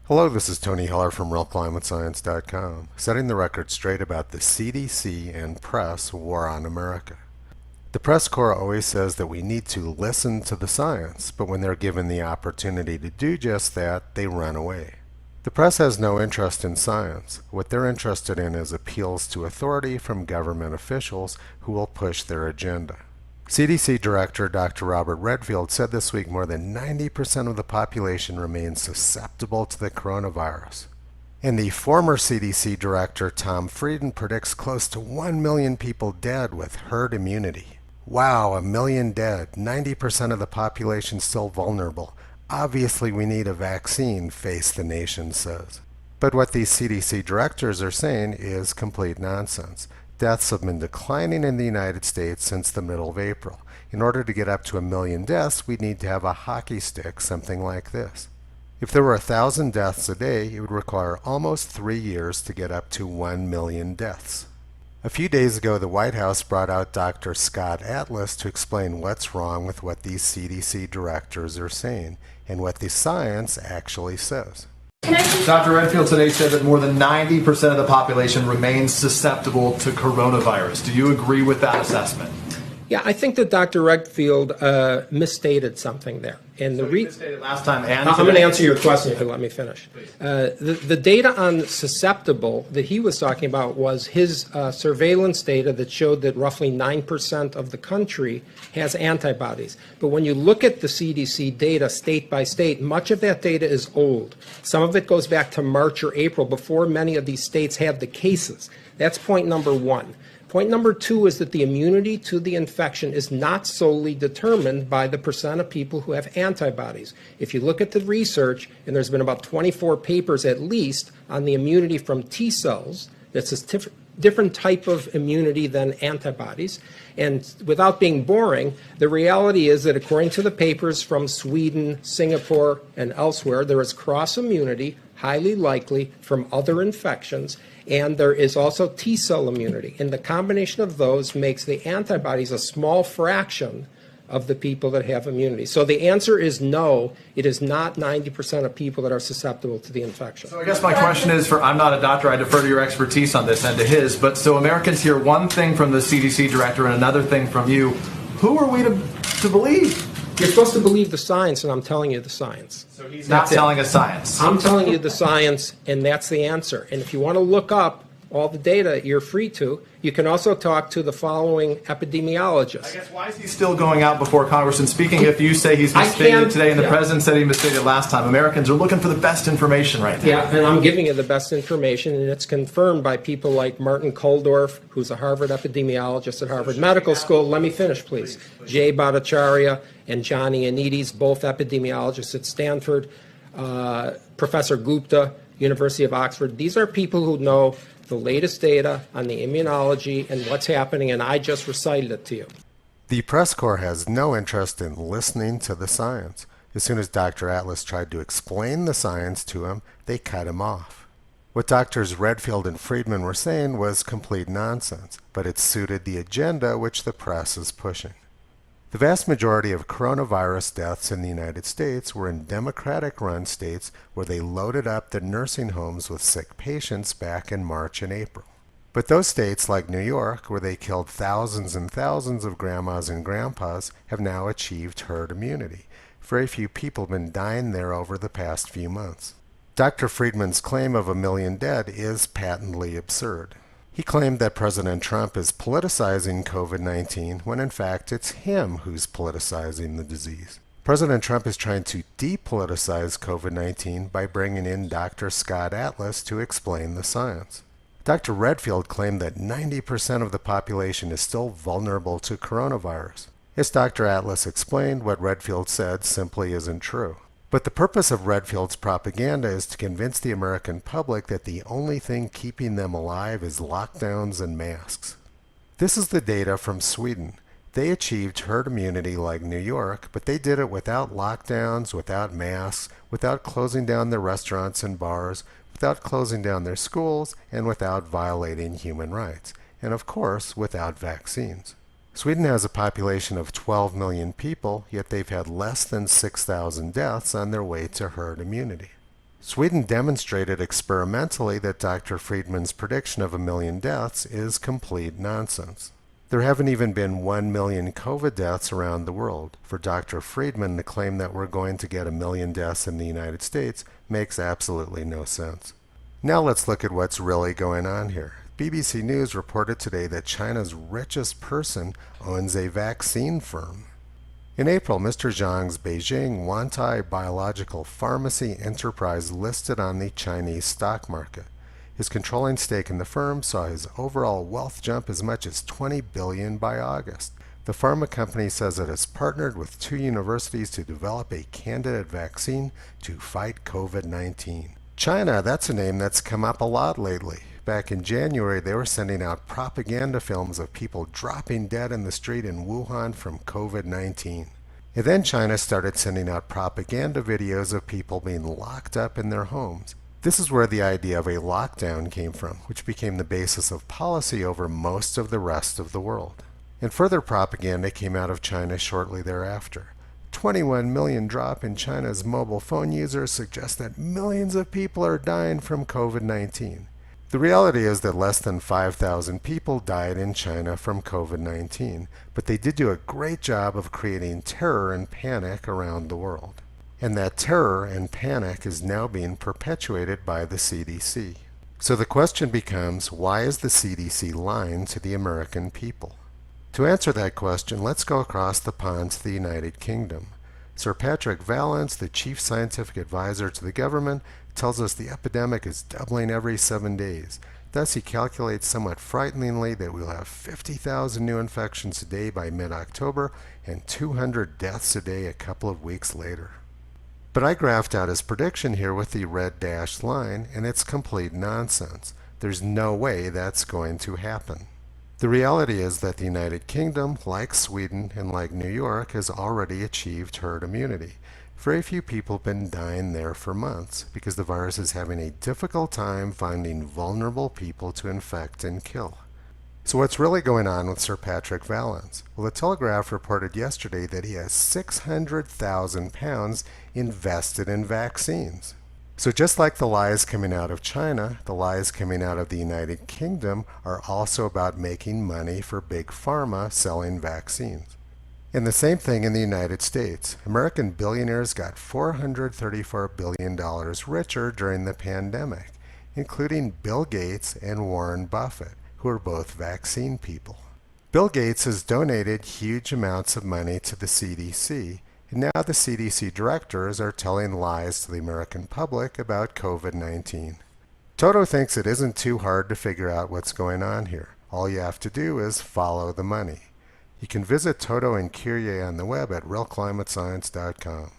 Hello, this is Tony Heller from RealClimateScience.com, setting the record straight about the CDC and press war on America. The press corps always says that we need to listen to the science, but when they're given the opportunity to do just that, they run away. The press has no interest in science. What they're interested in is appeals to authority from government officials who will push their agenda. CDC Director Dr. Robert Redfield said this week more than 90% of the population remains susceptible to the coronavirus. And the former CDC Director Tom Frieden predicts close to 1 million people dead with herd immunity. Wow, 1 million dead, 90% of the population still vulnerable. Obviously we need a vaccine, Face the Nation says. But what these CDC directors are saying is complete nonsense. Deaths have been declining in the United States since the middle of April. In order to get up to 1 million deaths, we'd need to have a hockey stick, something like this. If there were 1,000 deaths a day, it would require almost 3 years to get up to 1 million deaths. A few days ago, the White House brought out Dr. Scott Atlas to explain what's wrong with what these CDC directors are saying and what the science actually says. Dr. Redfield today said that more than 90% of the population remains susceptible to coronavirus. Do you agree with that assessment? Yeah, I think that Dr. Redfield misstated something there. And so he misstated last time and I'm going to answer your question if you let me finish. The data on susceptible that he was talking about was his surveillance data that showed that roughly 9% of the country has antibodies. But when you look at the CDC data state by state, much of that data is old. Some of it goes back to March or April before many of these states had the cases. That's point number one. Point number two is that the immunity to the infection is not solely determined by the percent of people who have antibodies. If you look at the research, and there's been about 24 papers at least on the immunity from T cells, that's a different type of immunity than antibodies. And without being boring, the reality is that according to the papers from Sweden, Singapore, and elsewhere, there is cross immunity, highly likely, from other infections. And there is also T-cell immunity. And the combination of those makes the antibodies a small fraction of the people that have immunity. So the answer is no, it is not 90% of people that are susceptible to the infection. So I guess my question is, I'm not a doctor, I defer to your expertise on this and to his, but so Americans hear one thing from the CDC director and another thing from you. Who are we to believe? You're supposed to believe the science, and I'm telling you the science. So he's not telling us science. I'm telling you the science, and that's the answer. And if you want to look up all the data, you're free to. You can also talk to the following epidemiologists. I guess why is he still going out before Congress and speaking if you say he's misstated today and the president said he misstated last time? Americans are looking for the best information right now. Yeah, and I'm giving you the best information, and it's confirmed by people like Martin Kulldorff, who's a Harvard epidemiologist at Harvard Medical School. Let me finish, please. Jay Bhattacharya and Johnny Anides, both epidemiologists at Stanford. Professor Gupta, University of Oxford. These are people who know the latest data on the immunology and what's happening, and I just recited it to you. The press corps has no interest in listening to the science. As soon as Dr. Atlas tried to explain the science to him, they cut him off. What Drs. Redfield and Friedman were saying was complete nonsense, but it suited the agenda which the press is pushing. The vast majority of coronavirus deaths in the United States were in Democratic-run states where they loaded up the nursing homes with sick patients back in March and April. But those states like New York, where they killed thousands and thousands of grandmas and grandpas, have now achieved herd immunity. Very few people have been dying there over the past few months. Dr. Friedman's claim of 1 million dead is patently absurd. He claimed that President Trump is politicizing COVID-19 when in fact it's him who's politicizing the disease. President Trump is trying to depoliticize COVID-19 by bringing in Dr. Scott Atlas to explain the science. Dr. Redfield claimed that 90% of the population is still vulnerable to coronavirus. As Dr. Atlas explained, what Redfield said simply isn't true. But the purpose of Redfield's propaganda is to convince the American public that the only thing keeping them alive is lockdowns and masks. This is the data from Sweden. They achieved herd immunity like New York, but they did it without lockdowns, without masks, without closing down their restaurants and bars, without closing down their schools, and without violating human rights. And of course, without vaccines. Sweden has a population of 12 million people, yet they've had less than 6,000 deaths on their way to herd immunity. Sweden demonstrated experimentally that Dr. Friedman's prediction of 1 million deaths is complete nonsense. There haven't even been 1 million COVID deaths around the world. For Dr. Friedman to claim that we're going to get 1 million deaths in the United States makes absolutely no sense. Now let's look at what's really going on here. BBC News reported today that China's richest person owns a vaccine firm. In April, Mr. Zhang's Beijing Wantai Biological Pharmacy Enterprise listed on the Chinese stock market. His controlling stake in the firm saw his overall wealth jump as much as $20 billion by August. The pharma company says it has partnered with 2 universities to develop a candidate vaccine to fight COVID-19. China, that's a name that's come up a lot lately. Back in January, they were sending out propaganda films of people dropping dead in the street in Wuhan from COVID-19. And then China started sending out propaganda videos of people being locked up in their homes. This is where the idea of a lockdown came from, which became the basis of policy over most of the rest of the world. And further propaganda came out of China shortly thereafter. 21 million drop in China's mobile phone users suggests that millions of people are dying from COVID-19. The reality is that less than 5,000 people died in China from COVID-19, but they did do a great job of creating terror and panic around the world. And that terror and panic is now being perpetuated by the CDC. So the question becomes, why is the CDC lying to the American people? To answer that question, let's go across the pond to the United Kingdom. Sir Patrick Vallance, the chief scientific advisor to the government, tells us the epidemic is doubling every 7 days. Thus, he calculates somewhat frighteningly that we'll have 50,000 new infections a day by mid-October and 200 deaths a day a couple of weeks later. But I graphed out his prediction here with the red dashed line, and it's complete nonsense. There's no way that's going to happen. The reality is that the United Kingdom, like Sweden and like New York, has already achieved herd immunity. Very few people have been dying there for months because the virus is having a difficult time finding vulnerable people to infect and kill. So what's really going on with Sir Patrick Vallance? Well, the Telegraph reported yesterday that he has £600,000 invested in vaccines. So just like the lies coming out of China, the lies coming out of the United Kingdom are also about making money for Big Pharma selling vaccines. And the same thing in the United States. American billionaires got $434 billion richer during the pandemic, including Bill Gates and Warren Buffett, who are both vaccine people. Bill Gates has donated huge amounts of money to the CDC, and now the CDC directors are telling lies to the American public about COVID-19. Toto thinks it isn't too hard to figure out what's going on here. All you have to do is follow the money. You can visit Toto and Kyrie on the web at realclimatescience.com.